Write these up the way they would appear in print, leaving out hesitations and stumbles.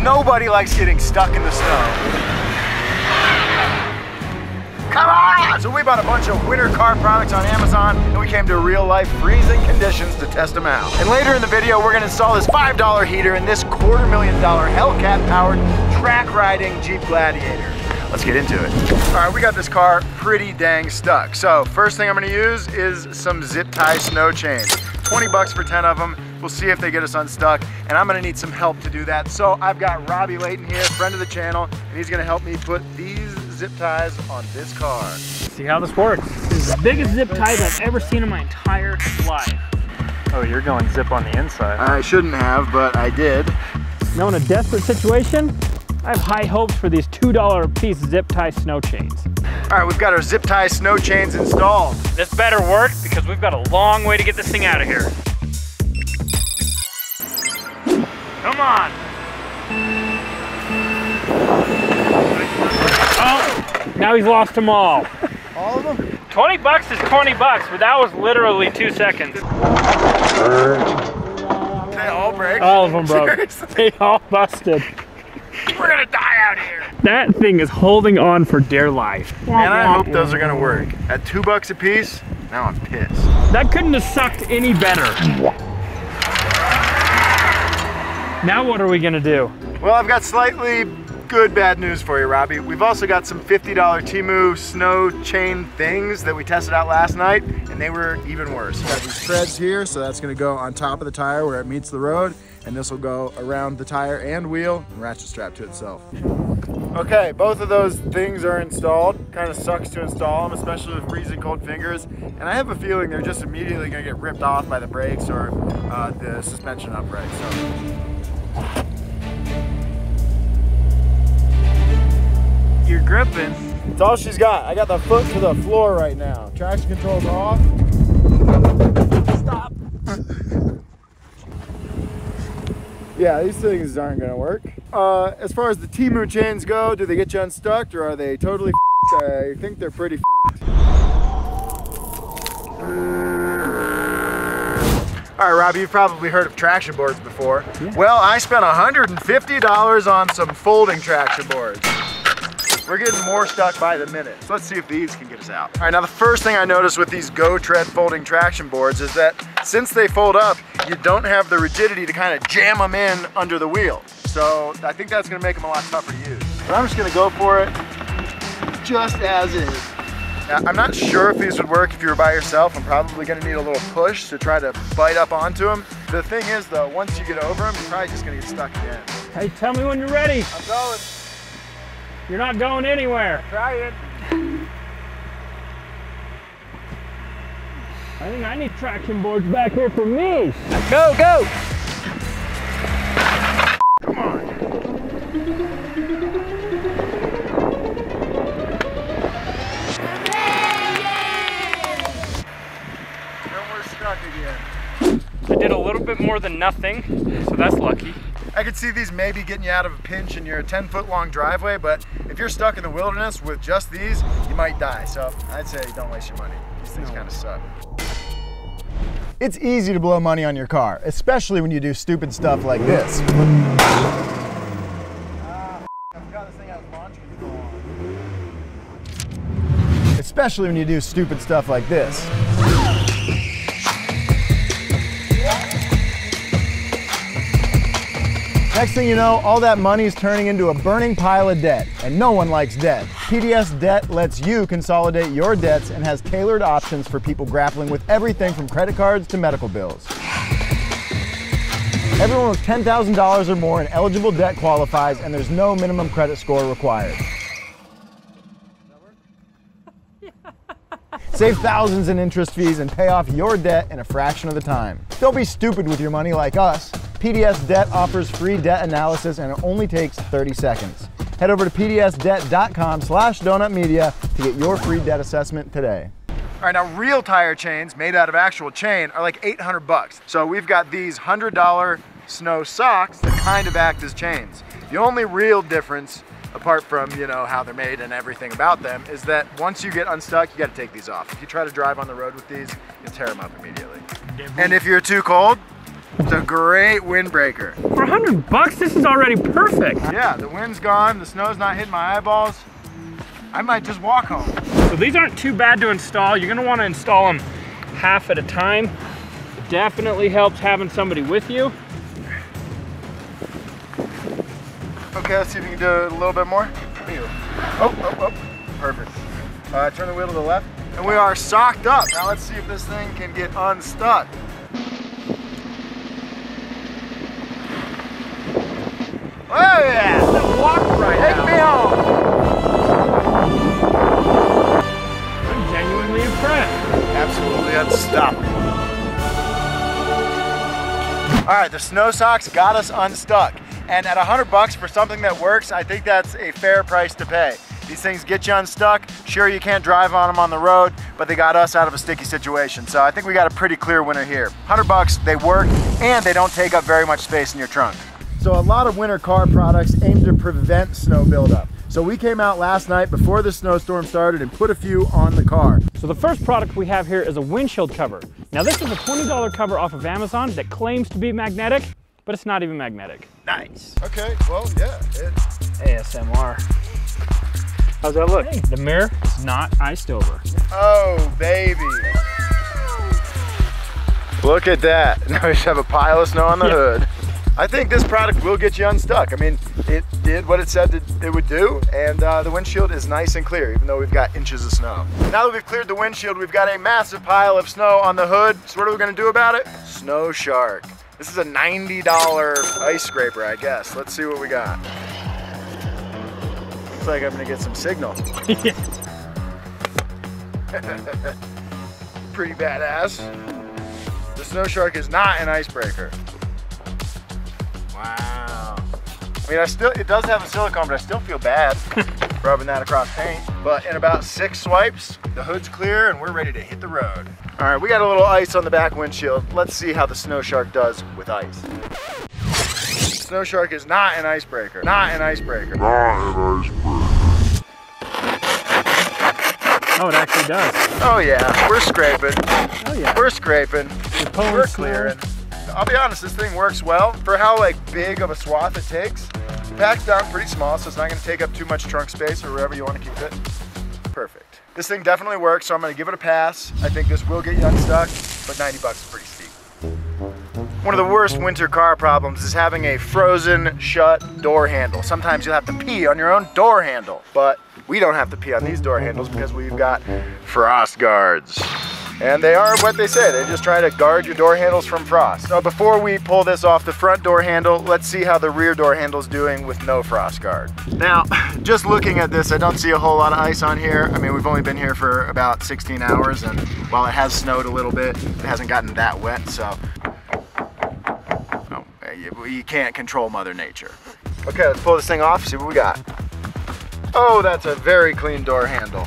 Nobody likes getting stuck in the snow. Come on! So we bought a bunch of winter car products on Amazon, and we came to real life freezing conditions to test them out. And later in the video, we're gonna install this $5 heater in this $250,000 Hellcat powered track riding Jeep Gladiator. Let's get into it. All right, we got this car pretty dang stuck. So first thing I'm gonna use is some zip tie snow chains. 20 bucks for 10 of them. We'll see if they get us unstuck, and I'm gonna need some help to do that. So I've got Robby Layton here, friend of the channel, and he's gonna help me put these zip ties on this car. See how this works. This is the biggest zip ties I've ever seen in my entire life. Oh, you're going zip on the inside. I shouldn't have, but I did. Now in a desperate situation, I have high hopes for these $2 a piece zip tie snow chains. All right, we've got our zip tie snow chains installed. This better work because we've got a long way to get this thing out of here. Come on. Oh, now he's lost them all. All of them? 20 bucks is 20 bucks, but that was literally 2 seconds. They all break? All of them broke. They all busted. We're gonna die out here. That thing is holding on for dear life. Man, I hope those are gonna work. At 2 bucks a piece, now I'm pissed. That couldn't have sucked any better. Now what are we gonna do? Well, I've got slightly good bad news for you, Robby. We've also got some $50 Temu snow chain things that we tested out last night, and they were even worse. We've got these treads here, so that's gonna go on top of the tire where it meets the road, and this will go around the tire and wheel and ratchet strap to itself. Okay, both of those things are installed. Kind of sucks to install them, especially with freezing cold fingers. And I have a feeling they're just immediately gonna get ripped off by the brakes or the suspension upright. So. You're gripping. It's all she's got. I got the foot to the floor right now. Traction control's off. Stop. Yeah, these things aren't gonna work. As far as the Temu chains go, do they get you unstuck or are they totally f***ed? I think they're pretty f***ed. All right, Robby, you've probably heard of traction boards before. Yeah. Well, I spent $150 on some folding traction boards. We're getting more stuck by the minute. So let's see if these can get us out. All right, now the first thing I noticed with these Go Tread folding traction boards is that since they fold up, you don't have the rigidity to kind of jam them in under the wheel. So I think that's gonna make them a lot tougher to use. But I'm just gonna go for it just as is. Now, I'm not sure if these would work if you were by yourself. I'm probably gonna need a little push to try to bite up onto them. The thing is though, once you get over them, you're probably just gonna get stuck again. Hey, tell me when you're ready. I'm going. You're not going anywhere. Try it. I think I need traction boards back here for me. Go, go. Come on. And we're stuck again. I did a little bit more than nothing, so that's lucky. I could see these maybe getting you out of a pinch in your 10-foot long driveway, but if you're stuck in the wilderness with just these, you might die. So I'd say don't waste your money. These things kind of suck. It's easy to blow money on your car, especially when you do stupid stuff like this. I forgot this thing has launch control on. Especially when you do stupid stuff like this. Next thing you know, all that money is turning into a burning pile of debt, and no one likes debt. PDS Debt lets you consolidate your debts and has tailored options for people grappling with everything from credit cards to medical bills. Everyone with $10,000 or more in eligible debt qualifies, and there's no minimum credit score required. Save thousands in interest fees and pay off your debt in a fraction of the time. Don't be stupid with your money like us. PDS Debt offers free debt analysis and it only takes 30 seconds. Head over to pdsdebt.com/donutmedia to get your free debt assessment today. All right, now real tire chains made out of actual chain are like 800 bucks. So we've got these $100 snow socks that kind of act as chains. The only real difference, apart from, you know, how they're made and everything about them, is that once you get unstuck, you got to take these off. If you try to drive on the road with these, you tear them up immediately. And if you're too cold, It's a great windbreaker. For $100, this is already perfect. Yeah, the wind's gone, the snow's not hitting my eyeballs. I might just walk home. So these aren't too bad to install. You're gonna wanna install them half at a time. It definitely helps having somebody with you. Okay, let's see if we can do it a little bit more. Oh, perfect. Turn the wheel to the left. And we are socked up. Now let's see if this thing can get unstuck. Oh yeah! Walk right Take now. me home! I'm genuinely impressed. Absolutely unstoppable. All right, the snow socks got us unstuck. And at $100 for something that works, I think that's a fair price to pay. These things get you unstuck. Sure, you can't drive on them on the road, but they got us out of a sticky situation. So I think we got a pretty clear winner here. $100, they work, and they don't take up very much space in your trunk. So a lot of winter car products aim to prevent snow buildup. So we came out last night before the snowstorm started and put a few on the car. So the first product we have here is a windshield cover. Now this is a $20 cover off of Amazon that claims to be magnetic, but it's not even magnetic. Nice. Okay, well, yeah. ASMR. How's that look? Hey, the mirror is not iced over. Oh, baby. Look at that. Now we just have a pile of snow on the hood. I think this product will get you unstuck. I mean, it did what it said it would do, and the windshield is nice and clear, even though we've got inches of snow. Now that we've cleared the windshield, we've got a massive pile of snow on the hood. So what are we gonna do about it? Snow Shark. This is a $90 ice scraper, I guess. Let's see what we got. Looks like I'm gonna get some signal. Pretty badass. The Snow Shark is not an icebreaker. Wow. I mean, it does have a silicone, but I still feel bad rubbing that across paint. But in about 6 swipes, the hood's clear and we're ready to hit the road. All right, we got a little ice on the back windshield. Let's see how the Snow Shark does with ice. Snow Shark is not an icebreaker. Not an icebreaker. Not an icebreaker. Oh, it actually does. Oh yeah, we're scraping. Oh yeah. We're scraping. We're Snow. clearing. I'll be honest, this thing works well. For how big of a swath it takes, it packs down pretty small, so it's not gonna take up too much trunk space or wherever you wanna keep it. Perfect. This thing definitely works, so I'm gonna give it a pass. I think this will get you unstuck, but $90 is pretty steep. One of the worst winter car problems is having a frozen shut door handle. Sometimes you'll have to pee on your own door handle, but we don't have to pee on these door handles because we've got frost guards. And they are what they say. They just try to guard your door handles from frost. So before we pull this off the front door handle, let's see how the rear door handle's doing with no frost guard. Now, just looking at this, I don't see a whole lot of ice on here. I mean, we've only been here for about 16 hours, and while it has snowed a little bit, it hasn't gotten that wet, so you can't control Mother Nature. Okay, let's pull this thing off, see what we got. Oh, that's a very clean door handle.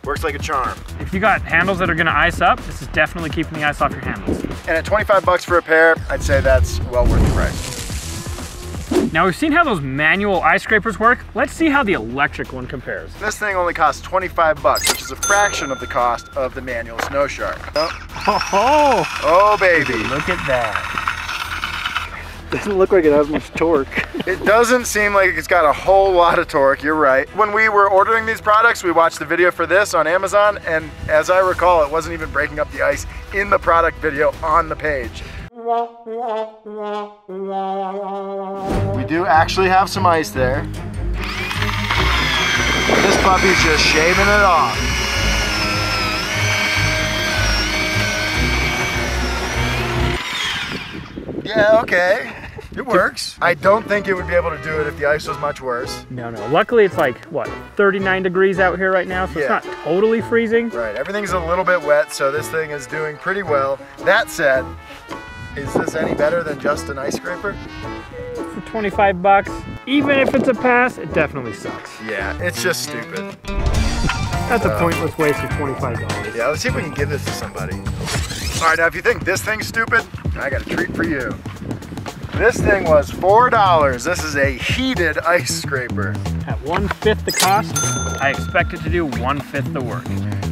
Works like a charm. If you got handles that are gonna ice up, this is definitely keeping the ice off your handles. And at 25 bucks for a pair, I'd say that's well worth the price. Now we've seen how those manual ice scrapers work. Let's see how the electric one compares. This thing only costs 25 bucks, which is a fraction of the cost of the manual Snow Shark. Oh baby. Look at that. Doesn't look like it has much torque. It doesn't seem like it's got a whole lot of torque, you're right. When we were ordering these products, we watched the video for this on Amazon, and as I recall, it wasn't even breaking up the ice in the product video on the page. We do actually have some ice there. This puppy's just shaving it off. Yeah, okay. It works. I don't think it would be able to do it if the ice was much worse. No. Luckily it's like, what, 39 degrees out here right now, so it's not totally freezing. Right, everything's a little bit wet, so this thing is doing pretty well. That said, is this any better than just an ice scraper? For 25 bucks, even if it's a pass, it definitely sucks. Yeah, it's just stupid. That's a pointless waste of $25. Yeah, let's see if we can give this to somebody. All right, now if you think this thing's stupid, I got a treat for you. This thing was $4. This is a heated ice scraper. At 1/5 the cost, I expect it to do 1/5 the work.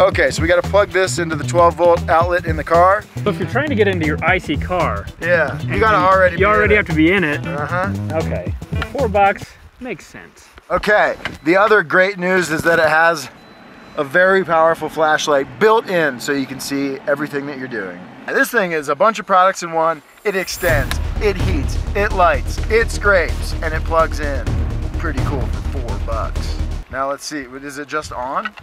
Okay, so we got to plug this into the 12-volt outlet in the car. So if you're trying to get into your icy car, yeah, you got to already. You already have to be in it. Okay. $4 makes sense. Okay. The other great news is that it has a very powerful flashlight built in, so you can see everything that you're doing. And this thing is a bunch of products in one. It extends, it heats, it lights, it scrapes, and it plugs in. Pretty cool for $4. Now let's see, is it just on?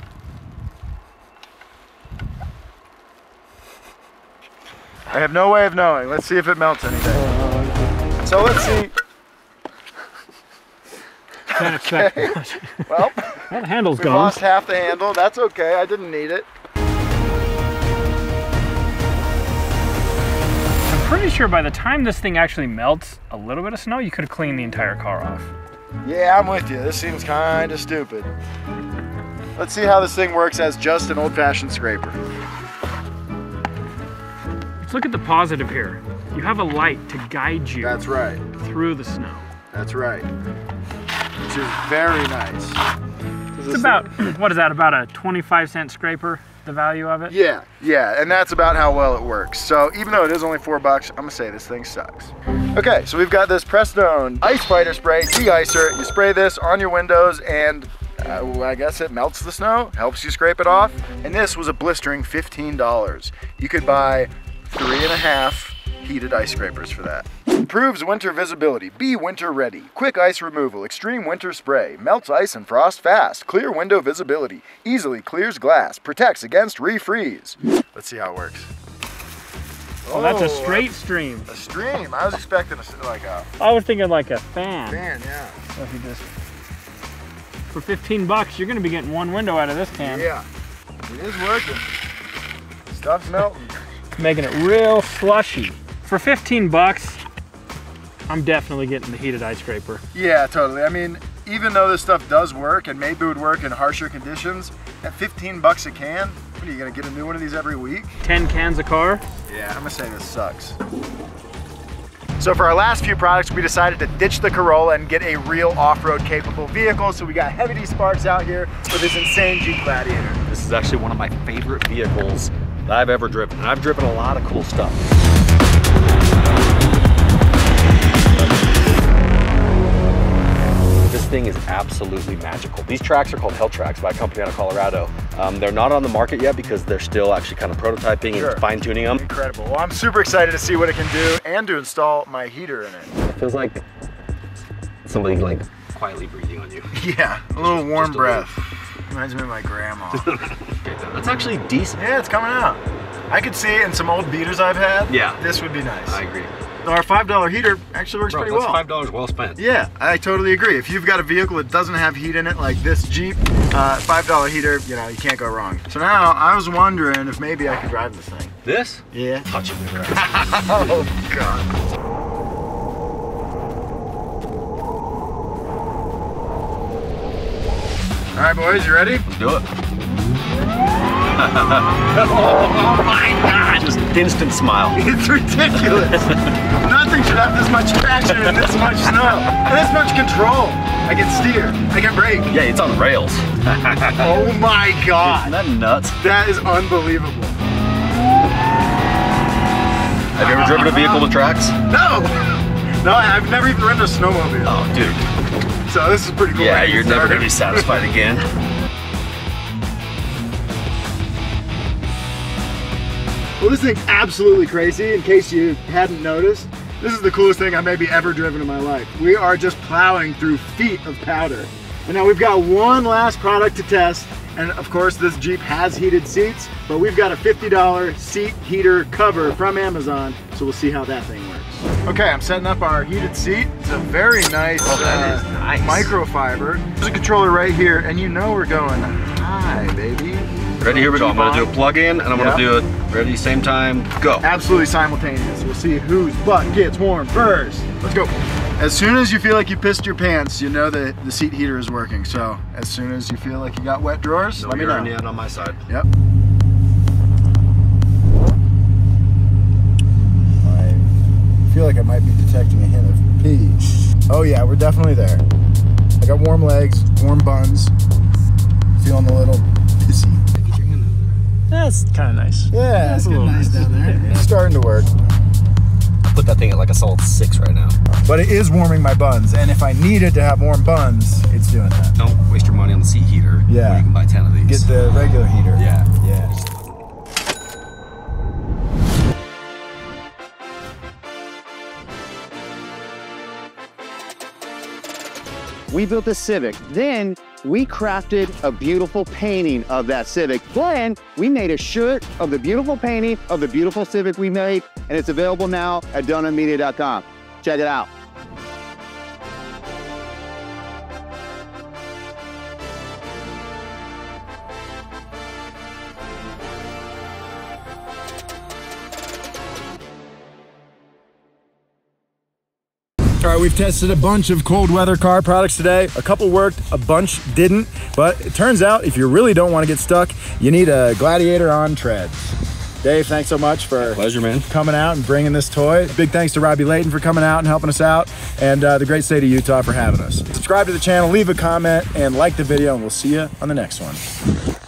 I have no way of knowing. Let's see if it melts anything. So let's see. Can't expect much. Well, the handle's we gone. lost half the handle. That's okay. I didn't need it. I'm pretty sure by the time this thing actually melts a little bit of snow, you could have cleaned the entire car off. Yeah, I'm with you. This seems kind of stupid. Let's see how this thing works as just an old-fashioned scraper. Let's look at the positive here. You have a light to guide you. That's right. Through the snow. That's right. Which is very nice. It's about, what is that, about a 25-cent scraper, the value of it? Yeah, and that's about how well it works. So even though it is only $4, I'm gonna say this thing sucks. Okay, so we've got this Prestone Ice Fighter Spray de-icer. You spray this on your windows and I guess it melts the snow, helps you scrape it off. And this was a blistering $15. You could buy 3.5 heated ice scrapers for that. Improves winter visibility. Be winter ready. Quick ice removal. Extreme winter spray. Melts ice and frost fast. Clear window visibility. Easily clears glass. Protects against refreeze. Let's see how it works. Oh, that's a straight stream. A stream. I was expecting like a... I was thinking like a fan. Fan, yeah. So if you just... For $15, you're gonna be getting one window out of this can. Yeah. It is working. Stuff's melting. Making it real slushy. For $15, I'm definitely getting the heated ice scraper. Yeah, totally. I mean, even though this stuff does work and maybe would work in harsher conditions, at $15 a can, what are you gonna get a new one of these every week? 10 cans a car? Yeah, I'm gonna say this sucks. So for our last few products, we decided to ditch the Corolla and get a real off-road capable vehicle. So we got Heavy D Sparks out here with this insane Jeep Gladiator. This is actually one of my favorite vehicles that I've ever driven. And I've driven a lot of cool stuff. This thing is absolutely magical. These tracks are called Hell Tracks by a company out of Colorado. They're not on the market yet because they're still actually kind of prototyping and fine-tuning them. Incredible. Well, I'm super excited to see what it can do and to install my heater in it. It feels like somebody like quietly breathing on you. Yeah, a little warm breath. Reminds me of my grandma. That's actually decent. Yeah, it's coming out. I could see in some old beaters I've had, yeah, this would be nice. I agree. Our $5 heater actually works pretty well. That's $5 well spent. Yeah, I totally agree. If you've got a vehicle that doesn't have heat in it like this Jeep, $5 heater, you know, you can't go wrong. So now I was wondering if maybe I could drive this thing. This? Yeah. Touch it. Oh, God. All right, boys, you ready? Let's do it. Oh my God! Just instant smile. It's ridiculous. Nothing should have this much traction and this much snow. And this much control. I can steer. I can brake. Yeah, it's on rails. Oh my God. Isn't that nuts? That is unbelievable. Have you ever driven a vehicle with tracks? No. No, I've never even ridden a snowmobile. Oh, dude. So this is pretty cool. Yeah, you're never gonna be satisfied again. Well, this thing's absolutely crazy. In case you hadn't noticed, this is the coolest thing I've maybe ever driven in my life. We are just plowing through feet of powder. And now we've got one last product to test. And of course, this Jeep has heated seats, but we've got a $50 seat heater cover from Amazon. So we'll see how that thing works. Okay, I'm setting up our heated seat. It's a very nice, nice microfiber. There's a controller right here, and you know we're going high, baby. Ready, here we go. I'm gonna do a plug-in, and I'm gonna do it ready, same time, go. Absolutely simultaneous. We'll see whose butt gets warm first. Let's go. As soon as you feel like you pissed your pants, you know that the seat heater is working. So as soon as you feel like you got wet drawers, let me know. Yet on my side. Yep. I feel like I might be detecting a hint of pee. Oh yeah, we're definitely there. I got warm legs, warm buns, feeling a little pissy. Get your hand in That's kind of nice. Yeah, it's getting nice down there. Yeah. It's starting to work. Put that thing at like a solid 6 right now. But it is warming my buns, and if I needed to have warm buns, it's doing that. Don't waste your money on the seat heater. Yeah. When you can buy 10 of these. Get the regular heater. Yeah. Yeah. We built the Civic. Then we crafted a beautiful painting of that Civic. Then we made a shirt of the beautiful painting of the beautiful Civic we made, and it's available now at donutmedia.com. Check it out. All right, we've tested a bunch of cold weather car products today. A couple worked, a bunch didn't, but it turns out if you really don't want to get stuck, you need a Gladiator on treads. Dave, thanks so much for pleasure, man. Coming out and bringing this toy. Big thanks to Robby Layton for coming out and helping us out, and the great state of Utah for having us. Subscribe to the channel, leave a comment, and like the video, and we'll see you on the next one.